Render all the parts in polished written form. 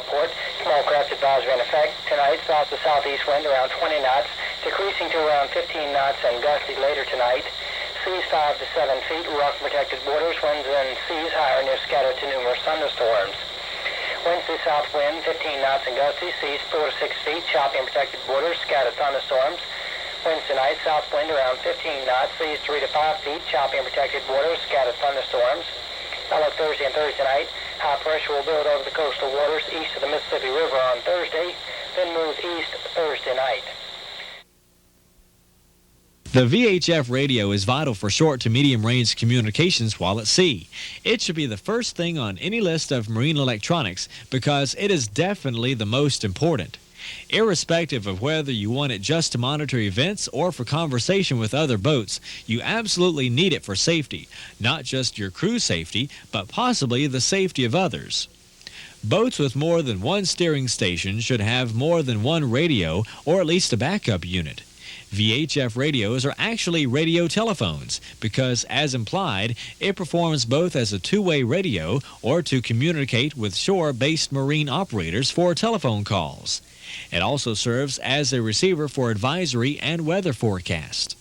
port. Small crest advisory in effect. Tonight, south to southeast wind around 20 knots, decreasing to around 15 knots and gusty later tonight. Seas 5 to 7 feet, rock protected waters, winds and seas higher near scattered to numerous thunderstorms. Winds to south wind 15 knots and gusty, seas 4 to 6 feet, choppy and protected waters, scattered thunderstorms. Winds tonight, south wind around 15 knots, seas 3 to 5 feet, choppy and protected waters, scattered thunderstorms. Outlook Thursday and Thursday night, high pressure will build over the coastal waters east of the Mississippi River on Thursday, then move east Thursday night. The VHF radio is vital for short to medium range communications while at sea. It should be the first thing on any list of marine electronics because it is definitely the most important. Irrespective of whether you want it just to monitor events or for conversation with other boats, you absolutely need it for safety, not just your crew safety, but possibly the safety of others. Boats with more than one steering station should have more than one radio or at least a backup unit. VHF radios are actually radio telephones because, as implied, it performs both as a two-way radio or to communicate with shore-based marine operators for telephone calls. It also serves as a receiver for advisory and weather forecast.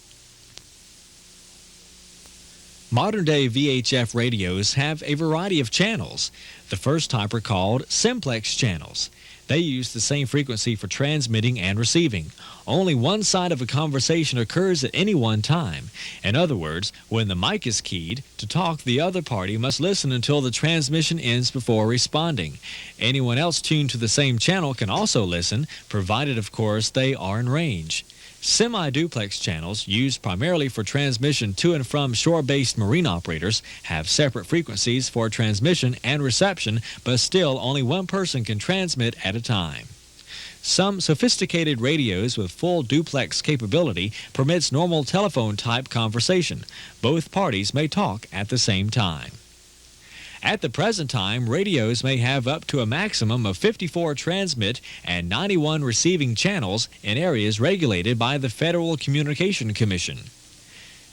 Modern-day VHF radios have a variety of channels. The first type are called simplex channels. They use the same frequency for transmitting and receiving. Only one side of a conversation occurs at any one time. In other words, when the mic is keyed to talk, the other party must listen until the transmission ends before responding. Anyone else tuned to the same channel can also listen, provided, of course, they are in range. Semi-duplex channels, used primarily for transmission to and from shore-based marine operators, have separate frequencies for transmission and reception, but still only one person can transmit at a time. Some sophisticated radios with full duplex capability permits normal telephone-type conversation. Both parties may talk at the same time. At the present time, radios may have up to a maximum of 54 transmit and 91 receiving channels in areas regulated by the Federal Communication Commission.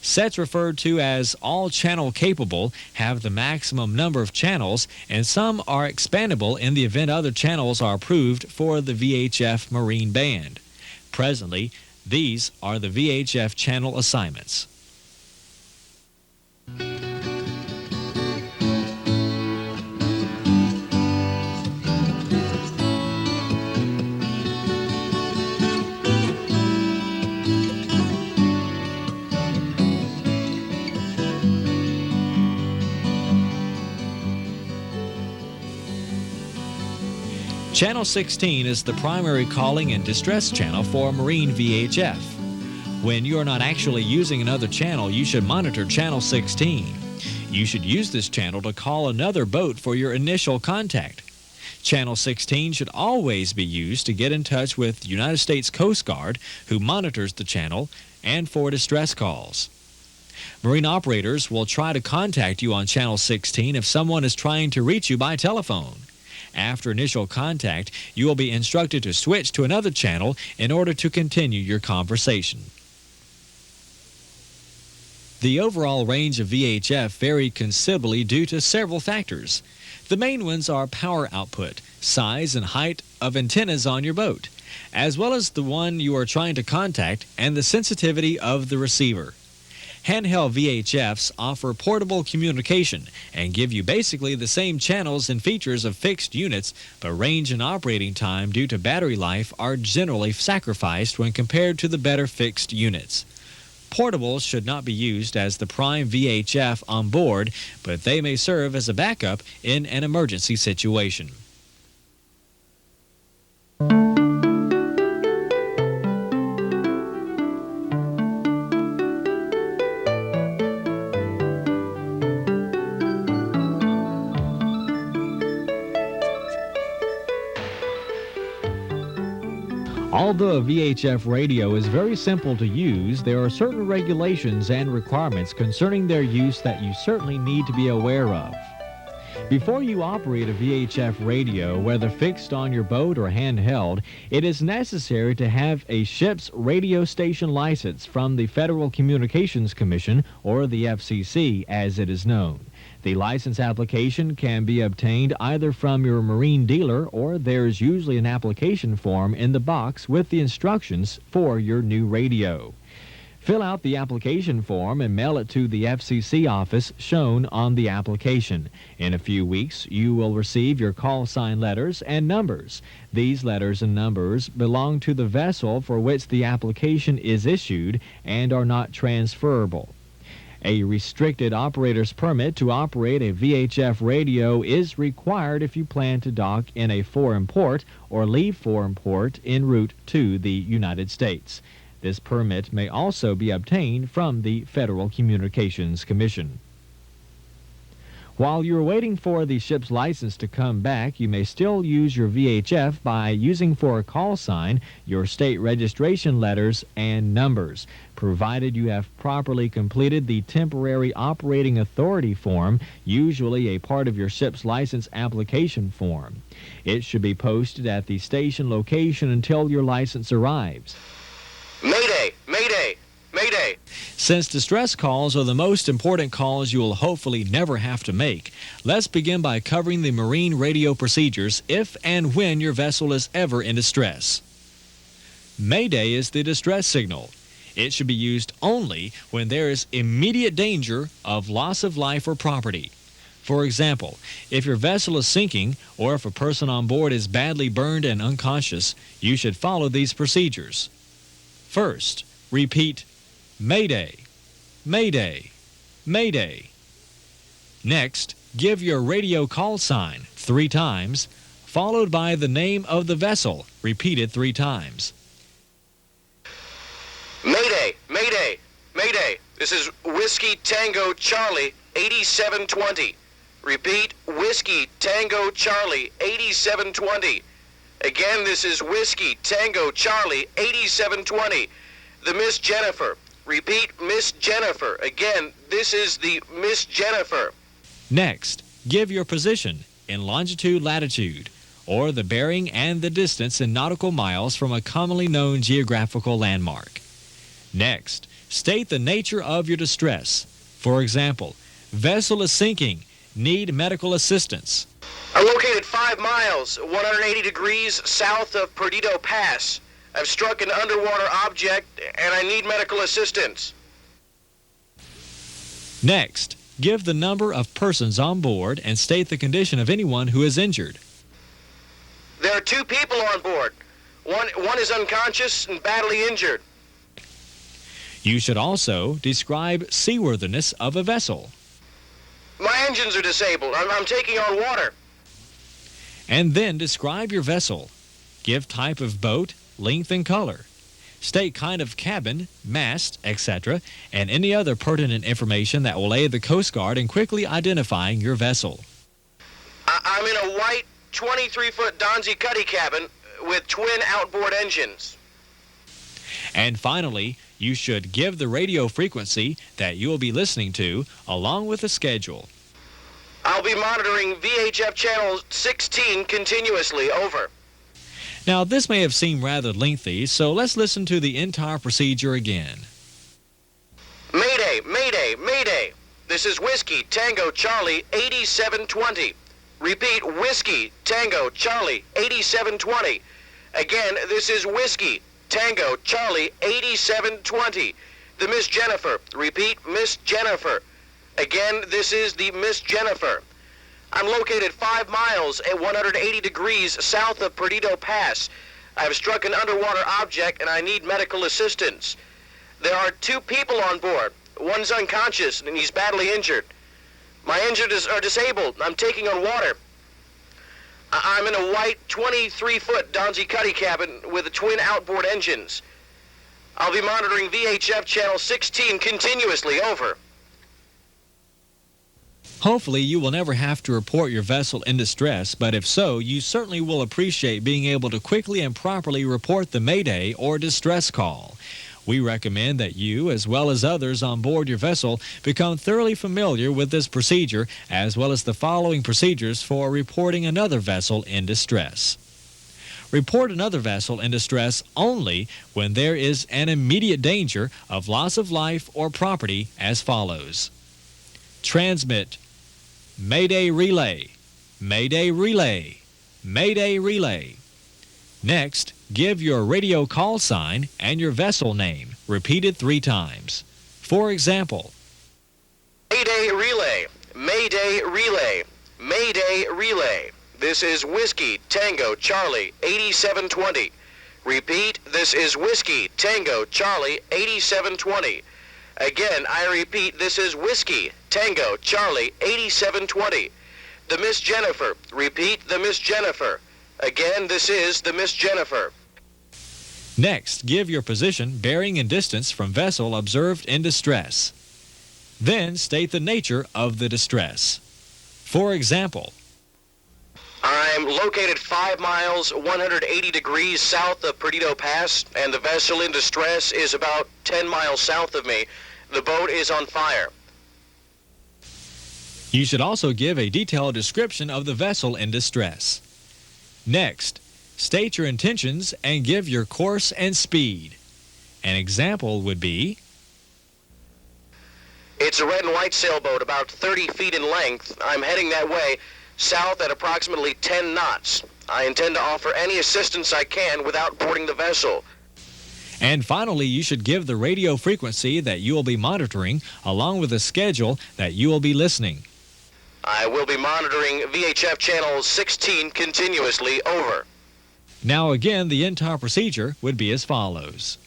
Sets referred to as all-channel capable have the maximum number of channels, and some are expandable in the event other channels are approved for the VHF Marine Band. Presently, these are the VHF channel assignments. Channel 16 is the primary calling and distress channel for marine VHF. When you are not actually using another channel, you should monitor Channel 16. You should use this channel to call another boat for your initial contact. Channel 16 should always be used to get in touch with the United States Coast Guard, who monitors the channel, and for distress calls. Marine operators will try to contact you on Channel 16 if someone is trying to reach you by telephone. After initial contact, you will be instructed to switch to another channel in order to continue your conversation. The overall range of VHF varied considerably due to several factors. The main ones are power output, size and height of antennas on your boat, as well as the one you are trying to contact and the sensitivity of the receiver. Handheld VHFs offer portable communication and give you basically the same channels and features of fixed units, but range and operating time due to battery life are generally sacrificed when compared to the better fixed units. Portables should not be used as the prime VHF on board, but they may serve as a backup in an emergency situation. Although a VHF radio is very simple to use, there are certain regulations and requirements concerning their use that you certainly need to be aware of. Before you operate a VHF radio, whether fixed on your boat or handheld, it is necessary to have a ship's radio station license from the Federal Communications Commission, or the FCC as it is known. The license application can be obtained either from your marine dealer, or there's usually an application form in the box with the instructions for your new radio. Fill out the application form and mail it to the FCC office shown on the application. In a few weeks, you will receive your call sign letters and numbers. These letters and numbers belong to the vessel for which the application is issued and are not transferable. A restricted operator's permit to operate a VHF radio is required if you plan to dock in a foreign port or leave foreign port en route to the United States. This permit may also be obtained from the Federal Communications Commission. While you're waiting for the ship's license to come back, you may still use your VHF by using for a call sign your state registration letters and numbers, provided you have properly completed the temporary operating authority form, usually a part of your ship's license application form. It should be posted at the station location until your license arrives. Mayday! Mayday! Mayday! Since distress calls are the most important calls you will hopefully never have to make, let's begin by covering the marine radio procedures if and when your vessel is ever in distress. Mayday is the distress signal. It should be used only when there is immediate danger of loss of life or property. For example, if your vessel is sinking or if a person on board is badly burned and unconscious, you should follow these procedures. First, repeat, Mayday, Mayday, Mayday. Next, give your radio call sign 3 times, followed by the name of the vessel, repeated 3 times. Mayday! Mayday! Mayday! This is Whiskey Tango Charlie 8720. Repeat, Whiskey Tango Charlie 8720. Again, this is Whiskey Tango Charlie 8720. The Miss Jennifer. Repeat, Miss Jennifer. Again, this is the Miss Jennifer. Next, give your position in longitude, latitude, or the bearing and the distance in nautical miles from a commonly known geographical landmark. Next, state the nature of your distress. For example, vessel is sinking, need medical assistance. I'm located 5 miles, 180 degrees south of Perdido Pass. I've struck an underwater object and I need medical assistance. Next, give the number of persons on board and state the condition of anyone who is injured. There are 2 people on board. One is unconscious and badly injured. You should also describe seaworthiness of a vessel. My engines are disabled. I'm taking on water. And then describe your vessel. Give type of boat, length and color. State kind of cabin, mast, etc., and any other pertinent information that will aid the Coast Guard in quickly identifying your vessel. I'm in a white 23-foot Donzi Cuddy cabin with twin outboard engines. And finally, you should give the radio frequency that you will be listening to, along with a schedule. I'll be monitoring VHF channel 16 continuously, over. Now, this may have seemed rather lengthy, so let's listen to the entire procedure again. Mayday, Mayday, Mayday. This is Whiskey Tango Charlie 8720. Repeat, Whiskey Tango Charlie 8720. Again, this is Whiskey Tango Charlie 8720. The Miss Jennifer. Repeat, Miss Jennifer. Again, this is the Miss Jennifer. I'm located 5 miles at 180 degrees south of Perdido Pass. I've struck an underwater object and I need medical assistance. There are 2 people on board. One's unconscious and he's badly injured. My engines are disabled. I'm taking on water. I'm in a white 23-foot Donzi Cuddy cabin with twin outboard engines. I'll be monitoring VHF channel 16 continuously, over. Hopefully you will never have to report your vessel in distress, but if so, you certainly will appreciate being able to quickly and properly report the Mayday or distress call. We recommend that you, as well as others on board your vessel, become thoroughly familiar with this procedure, as well as the following procedures for reporting another vessel in distress. Report another vessel in distress only when there is an immediate danger of loss of life or property as follows. Transmit Mayday relay, Mayday relay, Mayday relay. Next, give your radio call sign and your vessel name, repeated 3 times. For example, Mayday relay, Mayday relay, Mayday relay. This is Whiskey Tango Charlie 8720. Repeat, this is Whiskey Tango Charlie 8720. Again, I repeat, this is Whiskey Tango Charlie 8720. The Miss Jennifer. Repeat, the Miss Jennifer. Again, this is the Miss Jennifer. next, give your position, bearing, and distance from vessel observed in distress. Then state the nature of the distress. For example, I'm located 5 miles, 180 degrees south of Perdido Pass, and the vessel in distress is about 10 miles south of me. The boat is on fire. you should also give a detailed description of the vessel in distress. Next, state your intentions and give your course and speed. An example would be, It's a red and white sailboat about 30 feet in length. I'm heading that way, south at approximately 10 knots. I intend to offer any assistance I can without boarding the vessel. and finally, you should give the radio frequency that you will be monitoring, along with a schedule that you will be listening. I will be monitoring VHF channel 16 continuously, over. Now again, the entire procedure would be as follows.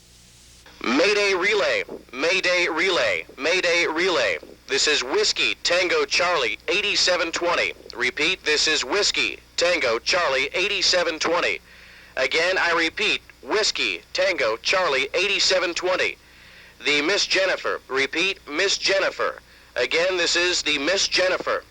Mayday relay, Mayday relay, Mayday relay. This is Whiskey Tango Charlie 8720. Repeat, this is Whiskey Tango Charlie 8720. Again, I repeat, Whiskey Tango Charlie 8720. The Miss Jennifer. Repeat, Miss Jennifer. Again, this is the Miss Jennifer.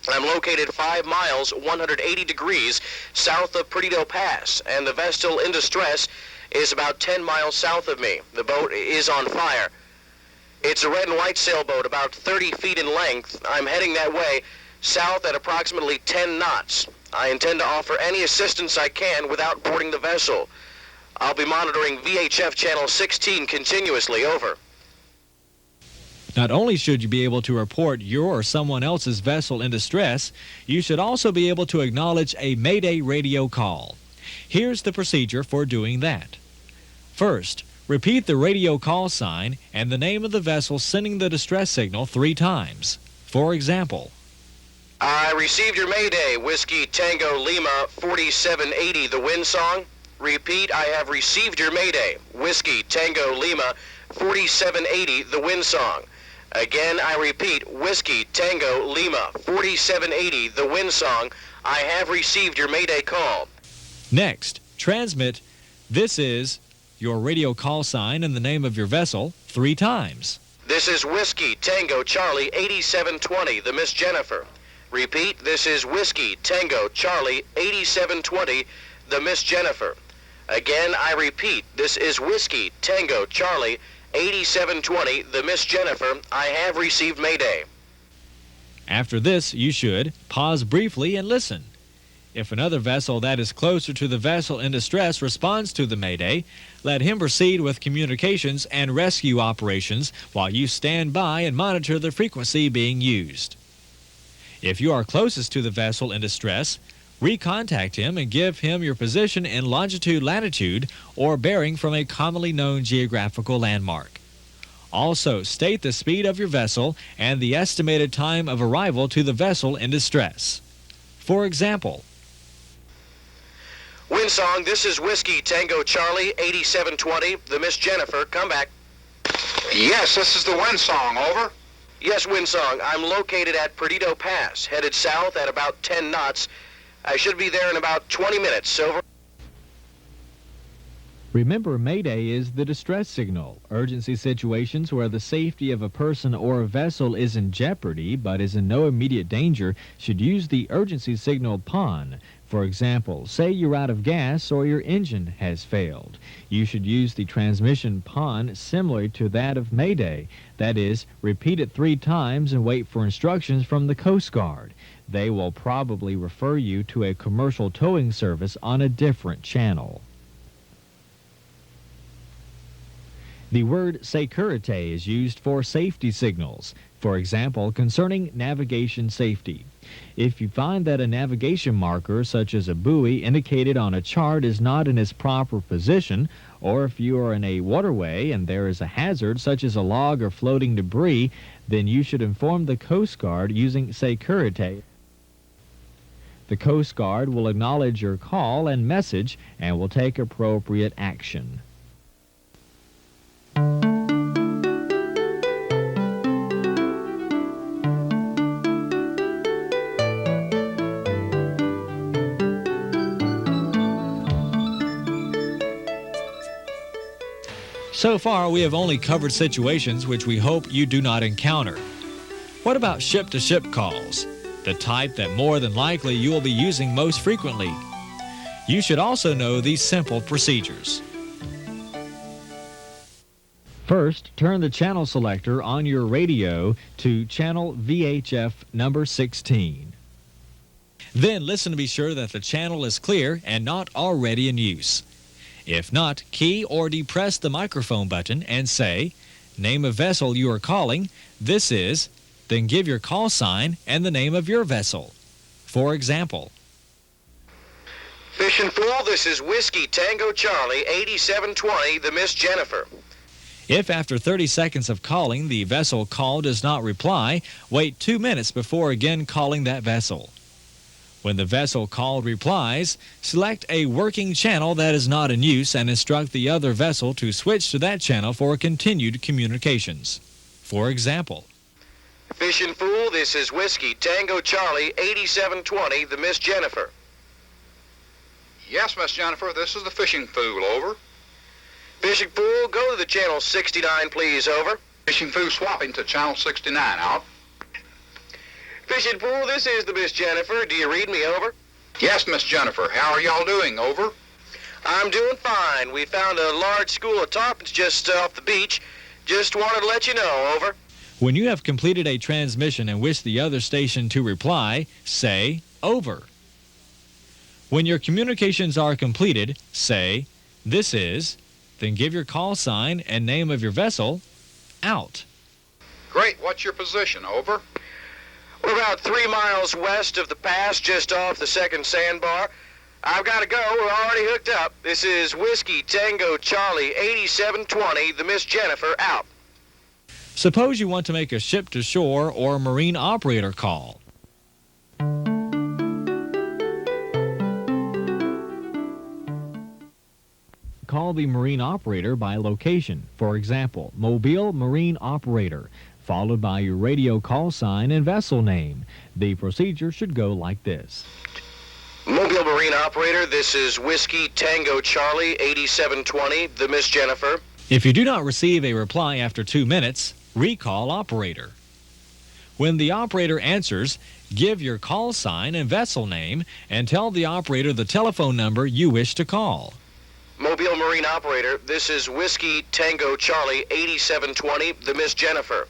I'm located 5 miles, 180 degrees south of Perdido Pass, and the vessel in distress is about 10 miles south of me. The boat is on fire. It's a red and white sailboat about 30 feet in length. I'm heading that way, south at approximately 10 knots. I intend to offer any assistance I can without boarding the vessel. I'll be monitoring VHF channel 16 continuously, over. Not only should you be able to report your or someone else's vessel in distress, you should also be able to acknowledge a Mayday radio call. Here's the procedure for doing that. First, repeat the radio call sign and the name of the vessel sending the distress signal 3 times. For example, I received your Mayday, Whiskey Tango Lima 4780, the wind song. Repeat, I have received your Mayday, Whiskey Tango Lima 4780, the wind song. Again, I repeat, Whiskey Tango Lima 4780, the wind song. I have received your Mayday call. next, transmit "This is" your radio call sign and the name of your vessel 3 times. This is Whiskey Tango Charlie 8720, the Miss Jennifer. Repeat, this is Whiskey Tango Charlie 8720, the Miss Jennifer. Again, I repeat, this is Whiskey Tango Charlie 8720, the Miss Jennifer. I have received Mayday. After this, you should pause briefly and listen. If another vessel that is closer to the vessel in distress responds to the Mayday, let him proceed with communications and rescue operations while you stand by and monitor the frequency being used. If you are closest to the vessel in distress, recontact him and give him your position in longitude, latitude, or bearing from a commonly known geographical landmark. Also, state the speed of your vessel and the estimated time of arrival to the vessel in distress. For example, Wind song, this is Whiskey Tango Charlie 8720, the Miss Jennifer. Come back. Yes, this is the wind song, over. Yes, wind song. I'm located at Perdido Pass, headed south at about 10 knots. I should be there in about 20 minutes, over. remember, Mayday is the distress signal. Urgency situations where the safety of a person or a vessel is in jeopardy but is in no immediate danger should use the urgency signal PON. For example, say you're out of gas or your engine has failed. You should use the transmission PON similar to that of Mayday. That is, repeat it 3 times and wait for instructions from the Coast Guard. They will probably refer you to a commercial towing service on a different channel. The word sécurité is used for safety signals, for example, concerning navigation safety. If you find that a navigation marker, such as a buoy indicated on a chart, is not in its proper position, or if you are in a waterway and there is a hazard, such as a log or floating debris, then you should inform the Coast Guard using sécurité. The Coast Guard will acknowledge your call and message and will take appropriate action. So far, we have only covered situations which we hope you do not encounter. What about ship-to-ship calls, the type that more than likely you will be using most frequently? You should also know these simple procedures. First, turn the channel selector on your radio to channel VHF number 16. Then listen to be sure that the channel is clear and not already in use. If not, key or depress the microphone button and say, name of vessel you are calling, this is, then give your call sign and the name of your vessel. For example, Fish and Fool, this is Whiskey Tango Charlie 8720, the Miss Jennifer. if after 30 seconds of calling the vessel call does not reply, wait 2 minutes before again calling that vessel. When the vessel called replies, select a working channel that is not in use and instruct the other vessel to switch to that channel for continued communications. For example, Fish and Fool, this is Whiskey Tango Charlie 8720, the Miss Jennifer. Yes, Miss Jennifer, this is the Fishing Fool, over. Fishing Fool, go to the channel 69, please, over. Fishing Fool swapping to channel 69, out. Fishing Fool, this is the Miss Jennifer. Do you read me, over? Yes, Miss Jennifer, how are y'all doing, over? I'm doing fine. We found a large school of tarpons just off the beach. Just wanted to let you know, over. when you have completed a transmission and wish the other station to reply, say, over. When your communications are completed, say, this is, then give your call sign and name of your vessel, out. Great, what's your position, over? We're about 3 miles west of the pass, just off the second sandbar. I've got to go. We're already hooked up. This is Whiskey Tango Charlie 8720, the Miss Jennifer, out. Suppose you want to make a ship-to-shore or marine operator call. Call the marine operator by location. For example, Mobile Marine Operator, followed by your radio call sign and vessel name. The procedure should go like this. Mobile Marine Operator, this is Whiskey Tango Charlie 8720, the Miss Jennifer. If you do not receive a reply after 2 minutes, recall operator. When the operator answers, give your call sign and vessel name and tell the operator the telephone number you wish to call. Mobile Marine Operator, this is Whiskey Tango Charlie 8720, the Miss Jennifer.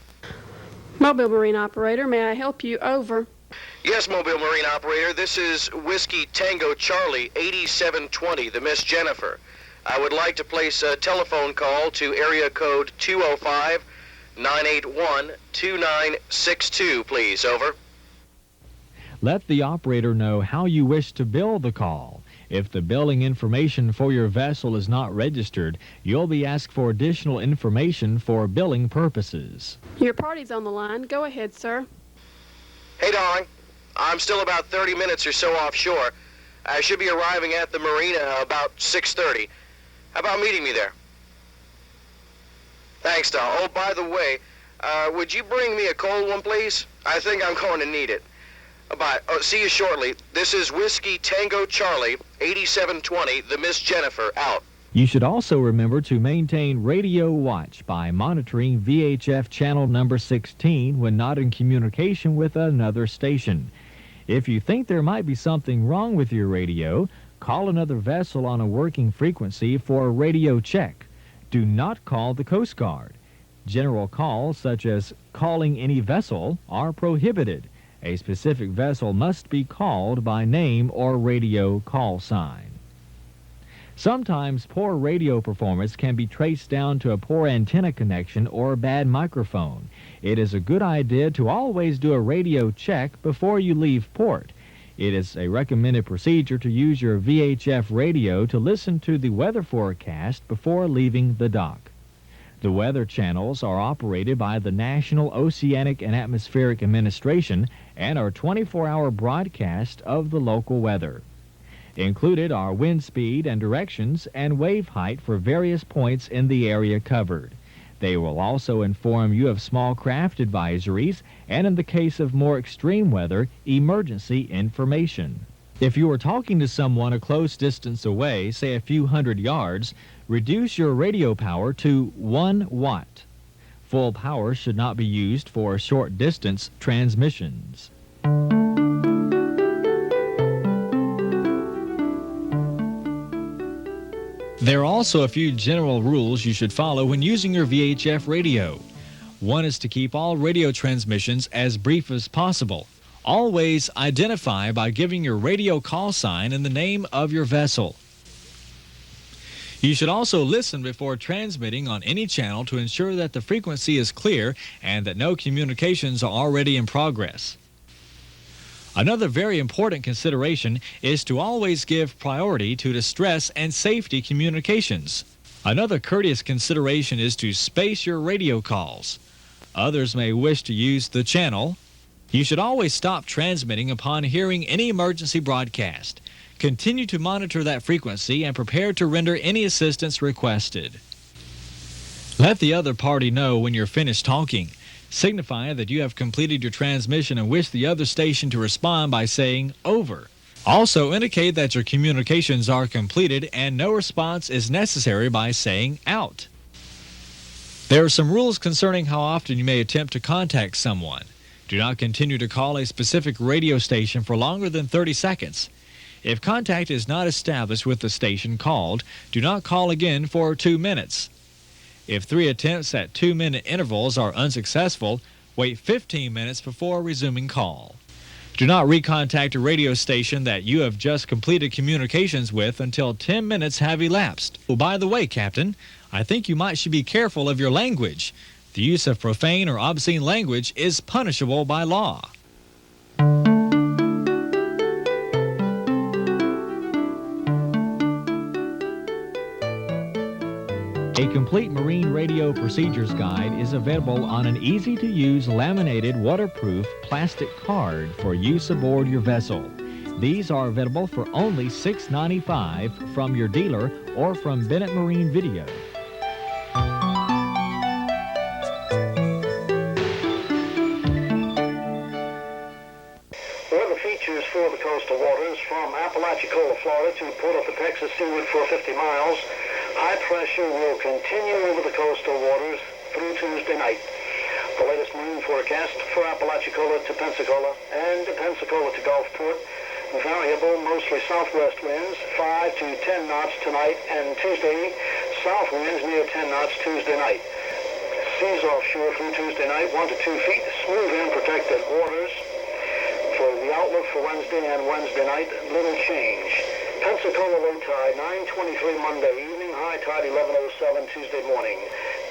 Mobile Marine Operator, may I help you? Over. Yes, Mobile Marine Operator, this is Whiskey Tango Charlie 8720, the Miss Jennifer. I would like to place a telephone call to area code 205-981-2962, please. Over. Let the operator know how you wish to bill the call. If the billing information for your vessel is not registered, you'll be asked for additional information for billing purposes. Your party's on the line. Go ahead, sir. Hey, darling. I'm still about 30 minutes or so offshore. I should be arriving at the marina about 6:30. How about meeting me there? Thanks, doll. Oh, by the way, would you bring me a cold one, please? I think I'm going to need it. Bye. Oh, see you shortly. This is Whiskey Tango Charlie 8720, the Miss Jennifer, out. You should also remember to maintain radio watch by monitoring VHF channel number 16 when not in communication with another station. If you think there might be something wrong with your radio, call another vessel on a working frequency for a radio check. Do not call the Coast Guard. General calls, such as calling any vessel, are prohibited. A specific vessel must be called by name or radio call sign. Sometimes poor radio performance can be traced down to a poor antenna connection or a bad microphone. It is a good idea to always do a radio check before you leave port. It is a recommended procedure to use your VHF radio to listen to the weather forecast before leaving the dock. The weather channels are operated by the National Oceanic and Atmospheric Administration and are 24-hour broadcast of the local weather. Included are wind speed and directions and wave height for various points in the area covered. They will also inform you of small craft advisories and, in the case of more extreme weather, emergency information. If you are talking to someone a close distance away, say a few hundred yards, reduce your radio power to 1 watt. Full power should not be used for short distance transmissions. There are also a few general rules you should follow when using your VHF radio. One is to keep all radio transmissions as brief as possible. Always identify by giving your radio call sign and the name of your vessel. You should also listen before transmitting on any channel to ensure that the frequency is clear and that no communications are already in progress. Another very important consideration is to always give priority to distress and safety communications. Another courteous consideration is to space your radio calls. Others may wish to use the channel. You should always stop transmitting upon hearing any emergency broadcast. Continue to monitor that frequency and prepare to render any assistance requested. Let the other party know when you're finished talking. Signify that you have completed your transmission and wish the other station to respond by saying over. Also indicate that your communications are completed and no response is necessary by saying out. There are some rules concerning how often you may attempt to contact someone. Do not continue to call a specific radio station for longer than 30 seconds. If contact is not established with the station called, do not call again for 2 minutes. If 3 attempts at 2-minute intervals are unsuccessful, wait 15 minutes before resuming call. Do not recontact a radio station that you have just completed communications with until 10 minutes have elapsed. Oh, by the way, Captain, I think you should be careful of your language. The use of profane or obscene language is punishable by law. A complete marine radio procedures guide is available on an easy-to-use laminated waterproof plastic card for use aboard your vessel. These are available for only $6.95 from your dealer or from Bennett Marine Video. Weather features for the coastal waters from Apalachicola, Florida to Port of Texas seaward for 50 miles. High pressure will continue over the coastal waters through Tuesday night. The latest marine forecast for Apalachicola to Pensacola and Pensacola to Gulfport. Variable, mostly southwest winds, 5 to 10 knots tonight and Tuesday. South winds near 10 knots Tuesday night. Seas offshore through Tuesday night, 1 to 2 feet. Smooth and protected waters. For the outlook for Wednesday and Wednesday night, little change. Pensacola low tide 9:23 Monday evening, high tide 11:07 Tuesday morning.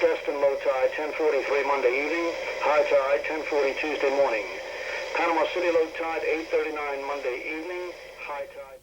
Destin low tide 10:43 Monday evening, high tide 10:40 Tuesday morning. Panama City low tide 8:39 Monday evening, high tide